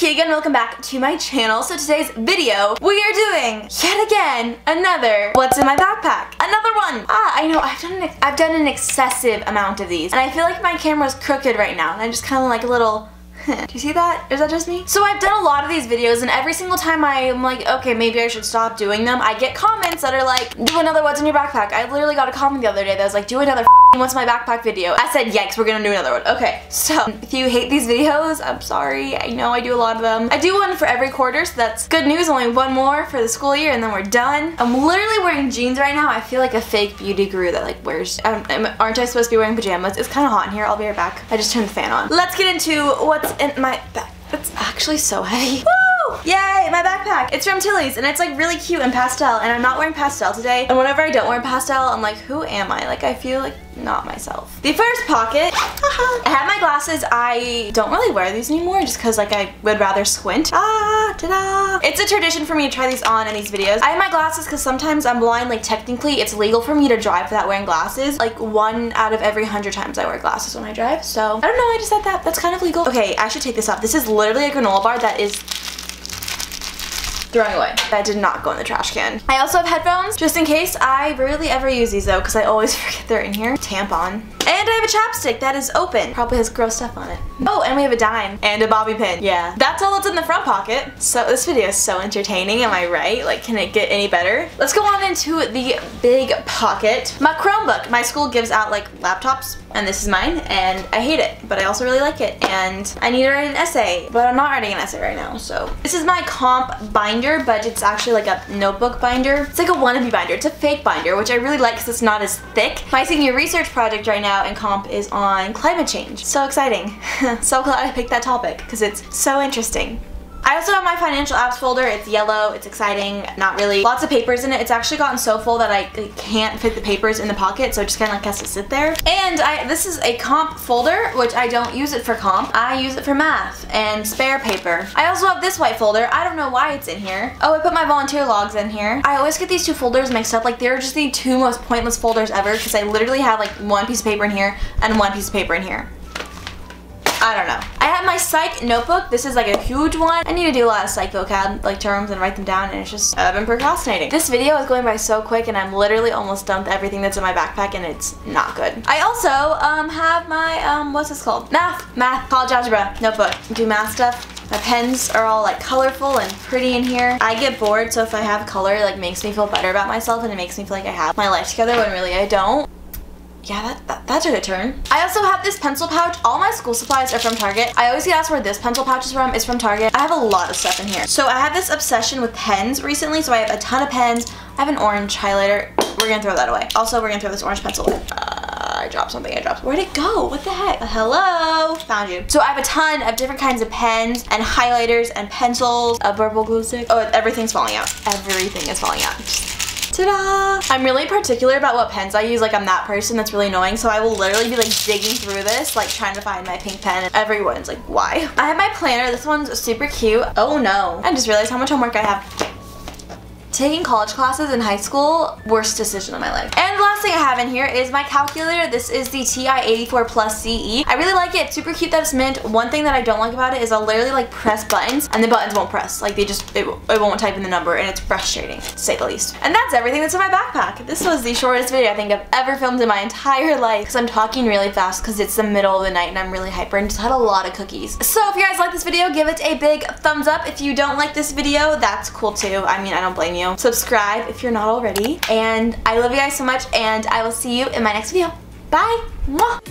Keegan, welcome back to my channel. So today's video, we are doing, yet again, another what's in my backpack. Another one. I know, I've done an excessive amount of these, and I feel like my camera's crooked right now, and I'm just kind of like a little, do you see that? Is that just me? So I've done a lot of these videos, and every single time I'm like, okay, maybe I should stop doing them, I get comments that are like, do another what's in your backpack. I literally got a comment the other day that was like, do another what's in my backpack video. I said, yikes, we're gonna do another one. Okay, so if you hate these videos, I'm sorry. I know I do a lot of them. I do one for every quarter, so that's good news. Only one more for the school year, and then we're done. I'm literally wearing jeans right now. I feel like a fake beauty guru that like wears, aren't I supposed to be wearing pajamas? It's kind of hot in here. I'll be right back. I just turned the fan on. Let's get into what's in my backpack. It's actually so heavy. Woo! Yay, my backpack. It's from Tilly's, and it's like really cute and pastel, and I'm not wearing pastel today. And whenever I don't wear pastel, I'm like, who am I? Like, I feel like not myself. The first pocket, I have my glasses. I don't really wear these anymore just because like I would rather squint. Ta-da! It's a tradition for me to try these on in these videos. I have my glasses because sometimes I'm blind. Like technically it's legal for me to drive without wearing glasses. Like 1 out of every 100 times I wear glasses when I drive. So I don't know, I just said that. That's kind of legal. Okay, I should take this off. This is literally a granola bar that is throwing away. That did not go in the trash can. I also have headphones, just in case. I rarely ever use these though, because I always forget they're in here. Tampon. And I have a chapstick that is open. Probably has gross stuff on it. Oh, and we have a dime. And a bobby pin. Yeah. That's all that's in the front pocket. So this video is so entertaining, am I right? Like, can it get any better? Let's go on into the big pocket. My Chromebook. My school gives out like laptops, and this is mine, and I hate it, but I also really like it. And I need to write an essay, but I'm not writing an essay right now, so. This is my comp binder, but it's actually like a notebook binder. It's like a wannabe binder. It's a fake binder, which I really like because it's not as thick. My senior research project right now in comp is on climate change. So exciting. So glad I picked that topic because it's so interesting. I also have my financial apps folder. It's yellow, it's exciting, not really. Lots of papers in it. It's actually gotten so full that I can't fit the papers in the pocket, so it just kind of like has to sit there. And this is a comp folder, which I don't use it for comp. I use it for math and spare paper. I also have this white folder. I don't know why it's in here. Oh, I put my volunteer logs in here. I always get these two folders mixed up. Like, they're just the two most pointless folders ever because I literally have like one piece of paper in here and one piece of paper in here. I don't know. I have my psych notebook. This is like a huge one. I need to do a lot of psych vocab like terms and write them down, and it's just, I've been procrastinating. This video is going by so quick, and I'm literally almost done with everything that's in my backpack, and it's not good. I also have my, what's this called? Math, college algebra notebook. Do math stuff. My pens are all like colorful and pretty in here. I get bored, so if I have color, it like makes me feel better about myself, and it makes me feel like I have my life together when really I don't. Yeah, that took a turn. I also have this pencil pouch. All my school supplies are from Target. I always get asked where this pencil pouch is from. It's from Target. I have a lot of stuff in here. So I have this obsession with pens recently, so I have a ton of pens. I have an orange highlighter. We're gonna throw that away. Also, we're gonna throw this orange pencil away. I dropped something. Where'd it go? What the heck? Hello? Found you. So I have a ton of different kinds of pens and highlighters and pencils. A purple glue stick. Oh, everything's falling out. Everything is falling out. Ta-da! I'm really particular about what pens I use. Like, I'm that person that's really annoying, so I will literally be like digging through this, like trying to find my pink pen, and everyone's like, why? I have my planner. This one's super cute. Oh no. I just realized how much homework I have. Taking college classes in high school, worst decision of my life. And the last thing I have in here is my calculator. This is the TI-84 Plus CE. I really like it. It's super cute that it's mint. One thing that I don't like about it is I'll literally like press buttons and the buttons won't press. Like they just, it won't type in the number, and it's frustrating, to say the least. And that's everything that's in my backpack. This was the shortest video I think I've ever filmed in my entire life because I'm talking really fast because it's the middle of the night and I'm really hyper and just had a lot of cookies. So if you guys like this video, give it a big thumbs up. If you don't like this video, that's cool too. I mean, I don't blame you. Subscribe if you're not already. And I love you guys so much, and I will see you in my next video. Bye! Mwah!